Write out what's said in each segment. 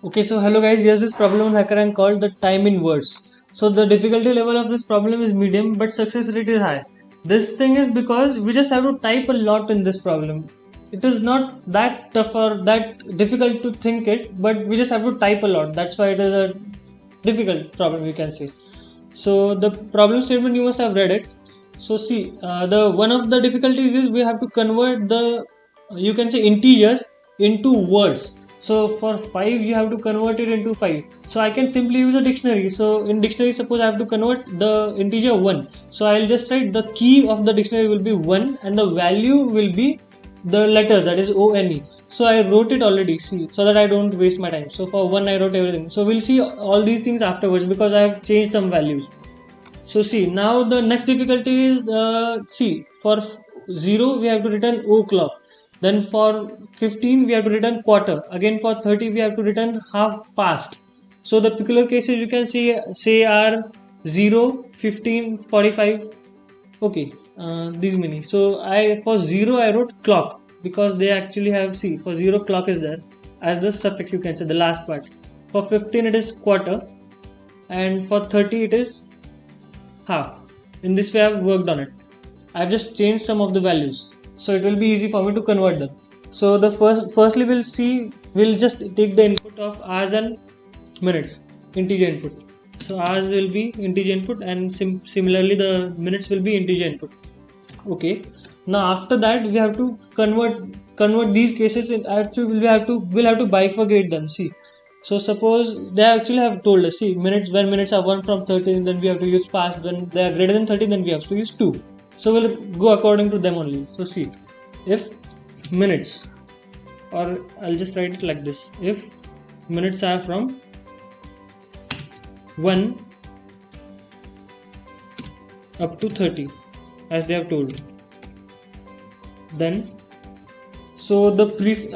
Okay, so hello guys, here's this problem on HackerRank called the time in words. So the difficulty level of this problem is medium, but success rate is high. This thing is because we just have to type a lot in this problem. It is not that tough or that difficult to think it, but we just have to type a lot. That's why it is a difficult problem, we can say. So the problem statement, you must have read it. So see, the one of the difficulties is we have to convert the, you can say, integers into words. So for 5 you have to convert it into 5. So I can simply use a dictionary. So in dictionary, suppose I have to convert the integer 1. So I'll just write the key of the dictionary will be 1 and the value will be the letters, that is ONE. So I wrote it already, see, so that I don't waste my time. So for 1 I wrote everything. So we'll see all these things afterwards because I have changed some values. So see, now the next difficulty is, see, for 0 we have to return o'clock. Then for 15 we have to return quarter. Again for 30 we have to return half past. So the peculiar cases you can see say are 0, 15, 45. Okay, these many. So I for 0 I wrote clock because they actually have, see, for 0 clock is there as the suffix, you can say the last part. For 15 it is quarter, and for 30 it is half. In this way I've worked on it. I've just changed some of the values, so it will be easy for me to convert them. So the firstly we'll just take the input of hours and minutes, integer input. So hours will be integer input and similarly the minutes will be integer input. Okay, now after that we have to convert these cases in, actually we'll have to bifurcate them. See, so suppose they actually have told us, see, minutes, when minutes are 1 from 13, then we have to use past. When they are greater than 13, then we have to use 2. So we'll go according to them only. So see, if minutes, or I'll just write it like this, if minutes are from 1 up to 30 as they have told, then so the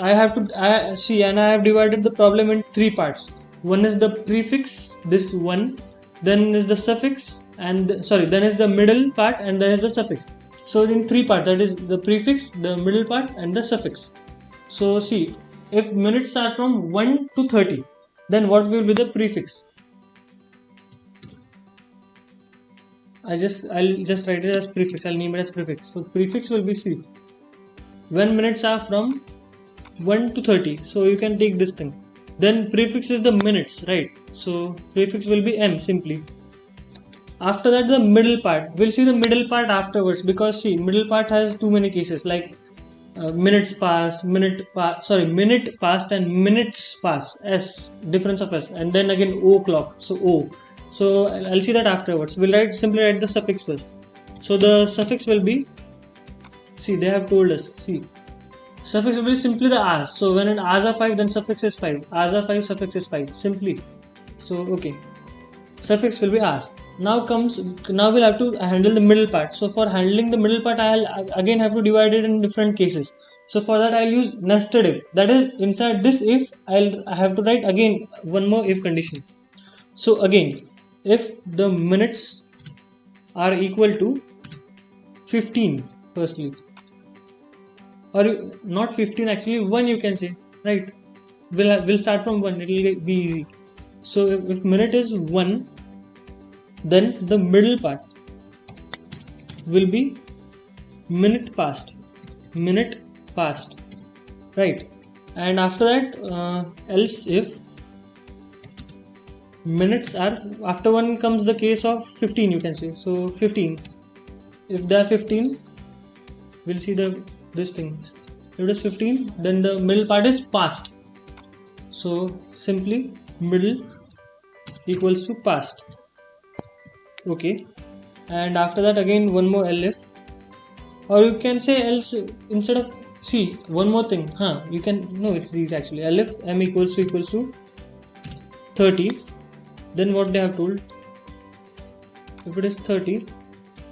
I have to see, and I have divided the problem in 3 parts. One is the prefix, this one, then is the suffix, and then is the middle part, and then is the suffix. So in 3 parts, that is the prefix, the middle part, and the suffix. So see, if minutes are from 1 to 30, then what will be the prefix? I'll just write it as prefix. I'll name it as prefix. So prefix will be C. When minutes are from 1 to 30, so you can take this thing. Then prefix is the minutes, right? So prefix will be M simply. After that, the middle part. We'll see the middle part afterwards because see, middle part has too many cases like minutes past, minute past, and minutes past. S, difference of S, and then again O clock. So O. So I'll see that afterwards. We'll simply write the suffix first. So the suffix will be, see, they have told us, see, suffix will be simply the hours. So when it hours are 5, then suffix is 5. Hours are 5, suffix is 5. Simply. So okay, suffix will be hours. Now we'll have to handle the middle part. So for handling the middle part, I'll again have to divide it in different cases. So for that I'll use nested if. That is, inside this if, I have to write again one more if condition. So again, if the minutes are equal to 15 firstly, or not 15, actually 1, you can say, right? We'll start from 1, it will be easy. So if minute is 1, then the middle part will be minute past, right? And after that, else if minutes are, after 1 comes the case of 15, you can say. So 15, if they are 15, we'll see this thing. If it is 15, then the middle part is past. So simply middle equals to past. Okay, and after that again one more elif, or you can say else instead of, see, one more thing, you can, no, it's these actually, elif m equals to 30. Then what they have told, if it is 30,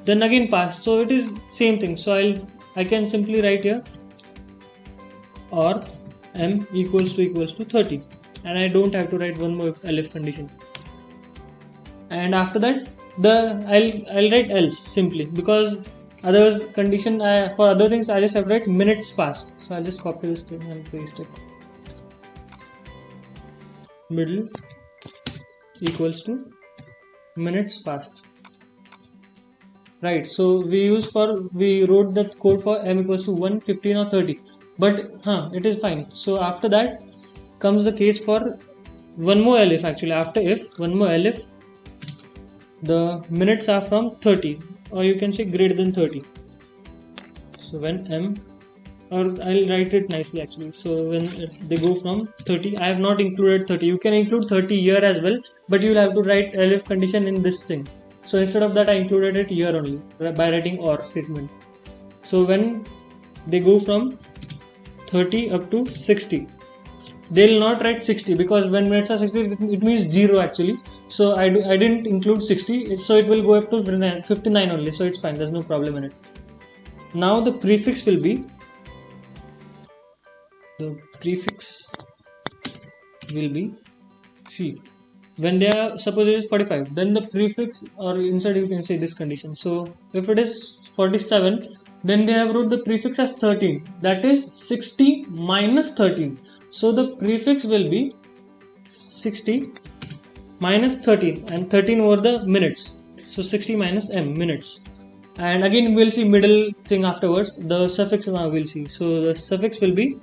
then again past. So it is same thing. So I can simply write here, or m equals to 30, and I don't have to write one more elif condition. And after that, I'll write else simply, because other condition, for other things I just have to write minutes past. So I'll just copy this thing and paste it. middle equals to minutes passed. Right, so we wrote that code for m equals to 1, 15 or 30, but it is fine. So after that comes the case for one more elif. Actually, after if, one more elif, the minutes are from 30, or you can say greater than 30. So when m, or I'll write it nicely actually. So when they go from 30, I have not included 30. You can include 30 here as well, but you will have to write elif condition in this thing. So instead of that, I included it here only by writing or statement. So when they go from 30 up to 60, they'll not write 60, because when minutes are 60, it means 0 actually. So I didn't include 60, so it will go up to 59 only. So it's fine, there's no problem in it. Now the prefix will be, see, when they are, suppose it is 45, then the prefix, or inside you can say this condition. So if it is 47, then they have wrote the prefix as 13, that is 60 minus 13. So the prefix will be 60 minus 13, and 13 over the minutes. So 60 minus m, minutes. And again we'll see middle thing afterwards. The suffix now we'll see. So the suffix will be,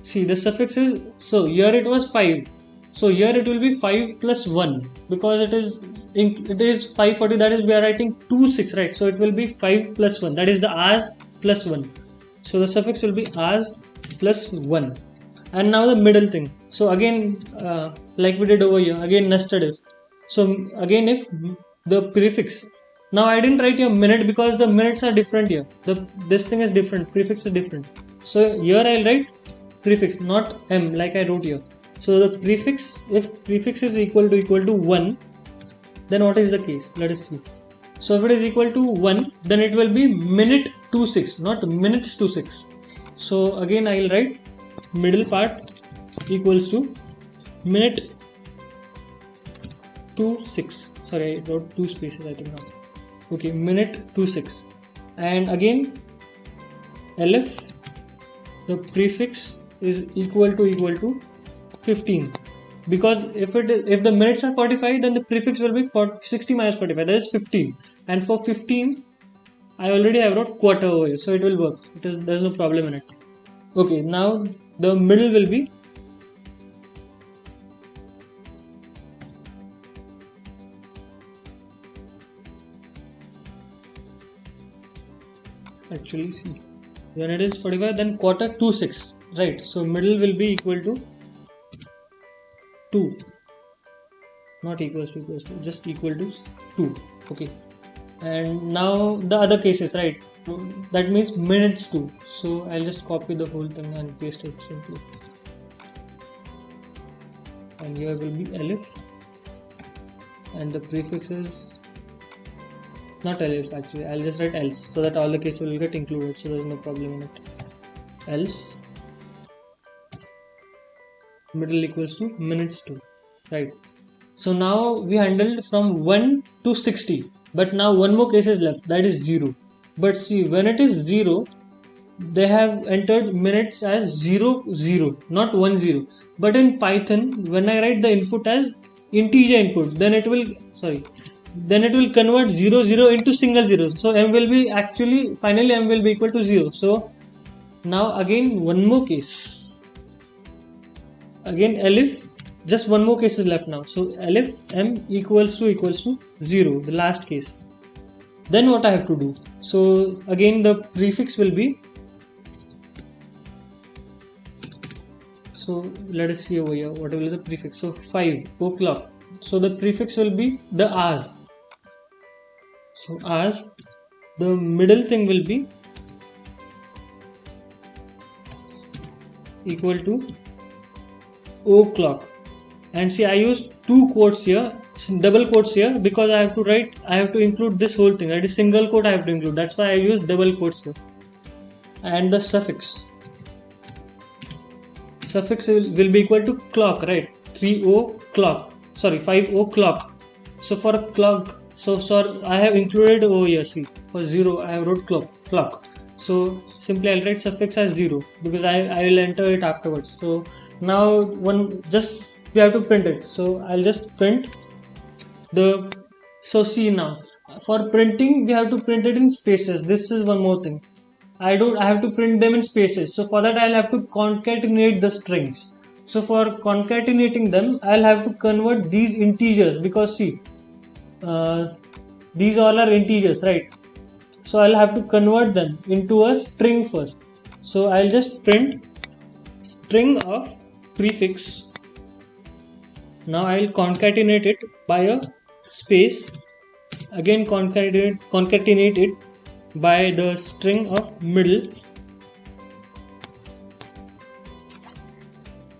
see, the suffix is, so here it was 5. So here it will be 5 plus 1, because it is 540, that is we are writing 26, right? So it will be 5 plus 1, that is the hours plus 1. So the suffix will be hours plus 1. And now the middle thing. So again, like we did over here, again nested if. So again, if the prefix, now I didn't write your minute because the minutes are different here. This thing is different, prefix is different. So here I'll write prefix, not m like I wrote here. So the prefix, if prefix is equal to 1, then what is the case? Let us see. So if it is equal to 1, then it will be minute 26, not minutes 26. So again I will write middle part equals to minute 26. Sorry, I wrote 2 spaces I think now. Okay, minute 26. And again elif, the prefix is equal to 15, because if the minutes are 45, then the prefix will be 60 minus 45, that is 15. And for 15, I already have wrote quarter over here, so it will work. There's no problem in it. Okay, now the middle will be, actually see, when it is 45, then quarter 26, right? So middle will be equal to 2, not equals to, just equal to 2. Okay, and now the other cases, right? That means minutes 2. So I'll just copy the whole thing and paste it simply. And here will be elif, and the prefix is not elif actually. I'll just write else, so that all the cases will get included. So there's no problem in it. Else middle equals to minutes 2, right? So now we handled from 1 to 60, but now one more case is left, that is 0. But see, when it is 0, they have entered minutes as 0 0, not 1 0. But in Python, when I write the input as integer input, then it will convert 0 0 into single zero. So m will be actually, finally m will be equal to 0. So now again one more case. Again elif, just one more case is left now. So elif m equals to 0, the last case. Then what I have to do? So again the prefix will be, so let us see over here what will be the prefix. So 5 o'clock. So the prefix will be the hours. So hours, the middle thing will be equal to o'clock. And see, I use 2 quotes here, double quotes here, because I have to include this whole thing. That is single quote I have to include. That's why I use double quotes here. And the suffix will be equal to clock, right? 5 o'clock. So for clock, I have included over here. See, for 0 I have wrote clock. So simply I'll write suffix as 0, because I will enter it afterwards. So Now we have to print it. So I'll just print the. So see now, for printing we have to print it in spaces. This is one more thing. I have to print them in spaces. So for that I'll have to concatenate the strings. So for concatenating them, I'll have to convert these integers, because see, these all are integers, right? So I'll have to convert them into a string first. So I'll just print string of prefix. Now I'll concatenate it by a space. Again concatenate it by the string of middle.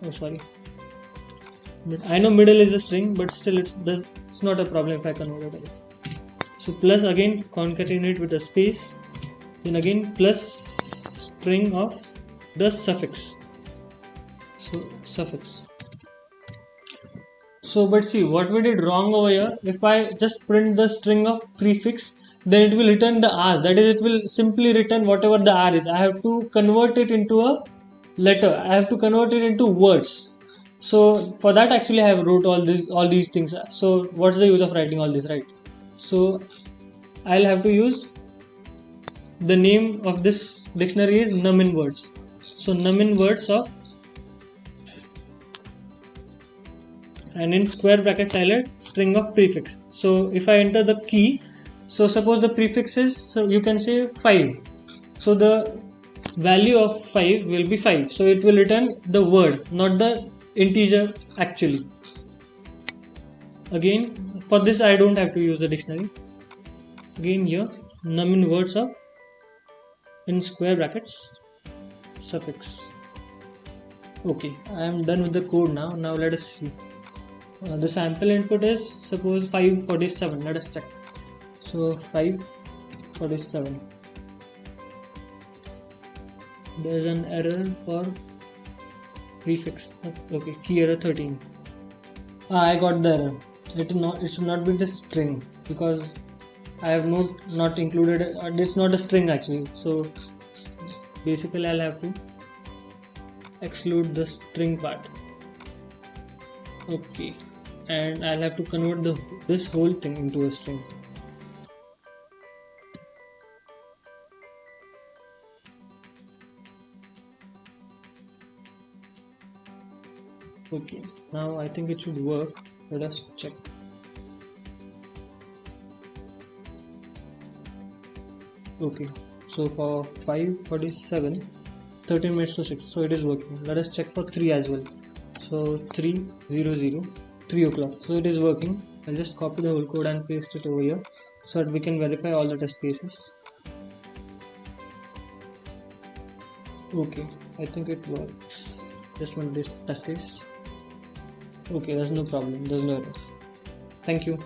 Oh sorry, I know middle is a string, but still it's not a problem if I convert it. So plus again concatenate with a space, then again plus string of the suffix. So suffix. So but see, what we did wrong over here, if I just print the string of prefix, then it will return the r's, that is, it will simply return whatever the r is. I have to convert it into a letter, I have to convert it into words. So for that actually I have wrote all these things. So what's the use of writing all this, right? So I'll have to use the name of this dictionary is NumInWords. So NumInWords of, and in square brackets I'll add string of prefix. So if I enter the key, so suppose the prefix is, so you can say 5. So the value of 5 will be 5. So it will return the word, not the integer actually. Again, for this I don't have to use the dictionary. Again here, NumInWords of, in square brackets, suffix. Okay, I am done with the code now. Now let us see. The sample input is suppose 547. Let us check. So 547. There is an error for prefix. Okay, key error 13. I got the error. It should not be the string, because I have not included it. It's not a string actually. So basically I'll have to exclude the string part. Okay, and I'll have to convert this whole thing into a string. Okay, now I think it should work. Let us check. Okay, so for 547, 13 minutes to 6, so it is working. Let us check for 3 as well. So 3:00, 3 o'clock, so it is working. I'll just copy the whole code and paste it over here so that we can verify all the test cases. Okay, I think it works. Just one test case. Okay, there's no problem, there's no error. Thank you.